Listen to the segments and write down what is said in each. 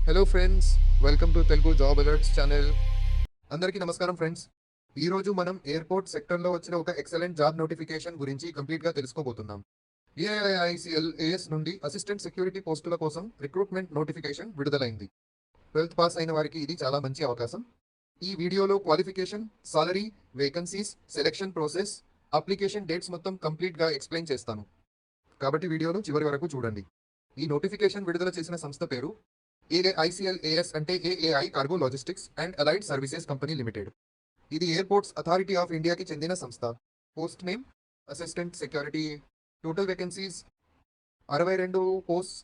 Hello friends, welcome to Telugu job alerts channel. అందరికీ నమస్కారం friends. ఈరోజు మనం ఎయిర్పోర్ట్ సెక్టర్లో వచ్చిన ఒక ఎక్సలెంట్ జాబ్ నోటిఫికేషన్ గురించి కంప్లీట్గా తెలుసుకోబోతున్నాం. ఏఐఐసిఎల్ఏఎస్ నుండి అసిస్టెంట్ సెక్యూరిటీ పోస్టుల కోసం రిక్రూట్మెంట్ నోటిఫికేషన్ విడుదలైంది. 12th పాస్ అయిన వారికి ఇది చాలా మంచి అవకాశం. ఈ వీడియోలో qualification, salary, vacancies, selection process, application dates మొత్తం కంప్లీట్గా ఎక్స్ప్లెయిన్ చేస్తాను. కాబట్టి వీడియోను చివరి వరకు చూడండి. ఈ నోటిఫికేషన్ విడుదల చేసిన సంస్థ పేరు ఏఐసిఎల్ఏఎస్ అంటే AAI cargo logistics and allied services company limited. ఇది ఎయిర్పోర్ట్స్ అథారిటీ ఆఫ్ ఇండియాకి చెందిన సంస్థ. Post name assistant security. Total vacancies 62 post.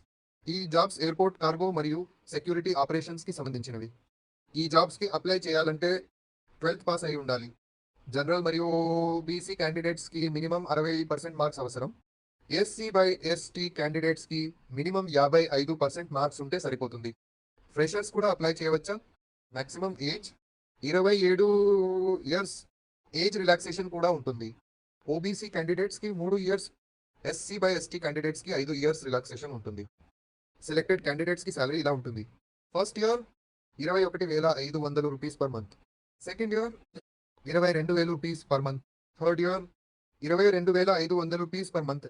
ఈ జాబ్స్ ఎయిర్పోర్ట్ కార్గో మరియు సెక్యూరిటీ ఆపరేషన్స్కి సంబంధించినవి. ఈ జాబ్స్కి అప్లై చేయాలంటే 12th పాస్ అయి ఉండాలి. జనరల్ మరియు బీసీ క్యాండిడేట్స్కి మినిమం 60% మార్క్స్ అవసరం. ఎస్సీ/ఎస్టీ క్యాండిడేట్స్కి మినిమం 55% మార్క్స్ ఉంటే సరిపోతుంది. ఫ్రెషర్స్ కూడా అప్లై చేయవచ్చా? Maximum age 27 years. Age relaxation కూడా ఉంటుంది. ఓబీసీ క్యాండిడేట్స్కి 3 ఇయర్స్, ఎస్సీ/ఎస్టీ క్యాండిడేట్స్కి 5 ఇయర్స్ రిలాక్సేషన్ ఉంటుంది. సెలెక్టెడ్ క్యాండిడేట్స్కి సాలరీ ఇలా ఉంటుంది. First year 21,500 rupees per month. Second year 22,000 rupees per month. Third year 22,500 rupees per month.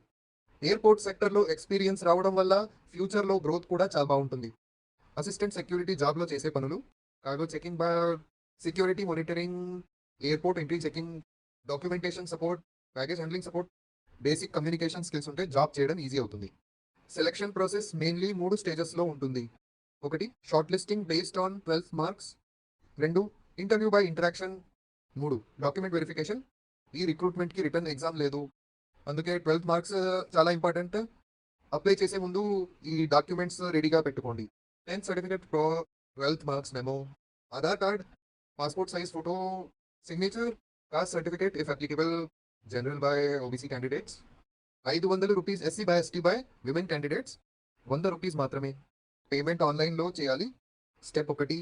Airport సెక్టర్లో ఎక్స్పీరియన్స్ రావడం వల్ల ఫ్యూచర్లో గ్రోత్ కూడా చాలా బాగుంటుంది. అసిస్టెంట్ సెక్యూరిటీ జాబ్లో చేసే పనులు: cargo checking, security monitoring, airport entry checking, documentation support, baggage handling support. Basic communication skills ఉంటే జాబ్ చేయడం ఈజీ అవుతుంది. సెలక్షన్ ప్రాసెస్ మెయిన్లీ 3 స్టేజెస్లో ఉంటుంది. 1 short listing based on 12 marks. 2 interview by interaction. 3 document verification. ఈ రిక్రూట్మెంట్కి return exam లేదు, అందుకే 12 marks చాలా important. Apply చేసే ముందు ఈ డాక్యుమెంట్స్ రెడీగా పెట్టుకోండి. 10th certificate pro, 12th marks memo, Aadhaar card, passport size photo, signature, cost certificate if applicable, general by OBC candidates. 500 rupees ఎస్సీ/ఎస్టీ by women candidates. 100 rupees మాత్రమే. పేమెంట్ ఆన్లైన్లో చేయాలి. స్టెప్ 1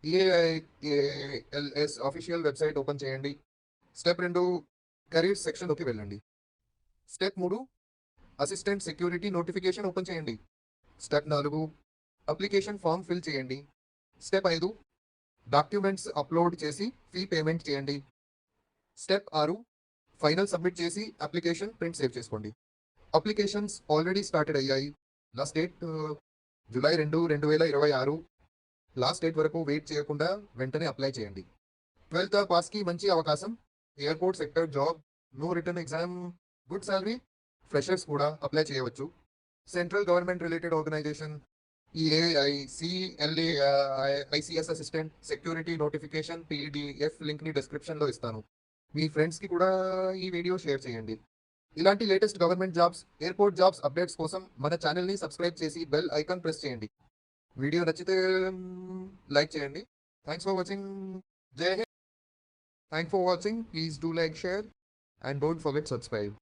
ఏఐఐఎల్ఎస్ ఆఫీషియల్ వెబ్సైట్ ఓపెన్ చేయండి. Step 2 career సెక్షన్లోకి వెళ్ళండి. Step 3 assistant security notification open చేయండి. Step 4 application form fill చేయండి. Step 5 documents upload చేసి fee payment చేయండి. Step 6 final submit చేసి అప్లికేషన్ ప్రింట్ సేవ్ చేసుకోండి. అప్లికేషన్స్ ఆల్రెడీ స్టార్టెడ్ అయ్యాయి. Last date July 2, 2026. Last date వరకు వెయిట్ చేయకుండా వెంటనే అప్లై చేయండి. 12th పాస్కి మంచి అవకాశం. Airport sector job, no return exam, good salary. Freshers కూడా అప్లై చేయవచ్చు. Central government related organisation. ఈ ఏఐసిఎల్ఏఐసిఎస్ అసిస్టెంట్ సెక్యూరిటీ నోటిఫికేషన్ పీడిఎఫ్ లింక్ని డిస్క్రిప్షన్లో ఇస్తాను. మీ ఫ్రెండ్స్కి కూడా ఈ వీడియో షేర్ చేయండి. ఇలాంటి latest government jobs, airport jobs updates కోసం మన ఛానల్ని సబ్స్క్రైబ్ చేసి బెల్ ఐకాన్ ప్రెస్ చేయండి. వీడియో నచ్చితే లైక్ చేయండి. Thanks for watching. Jai Hind. Thank for watching. Please do like, share, and don't forget subscribe.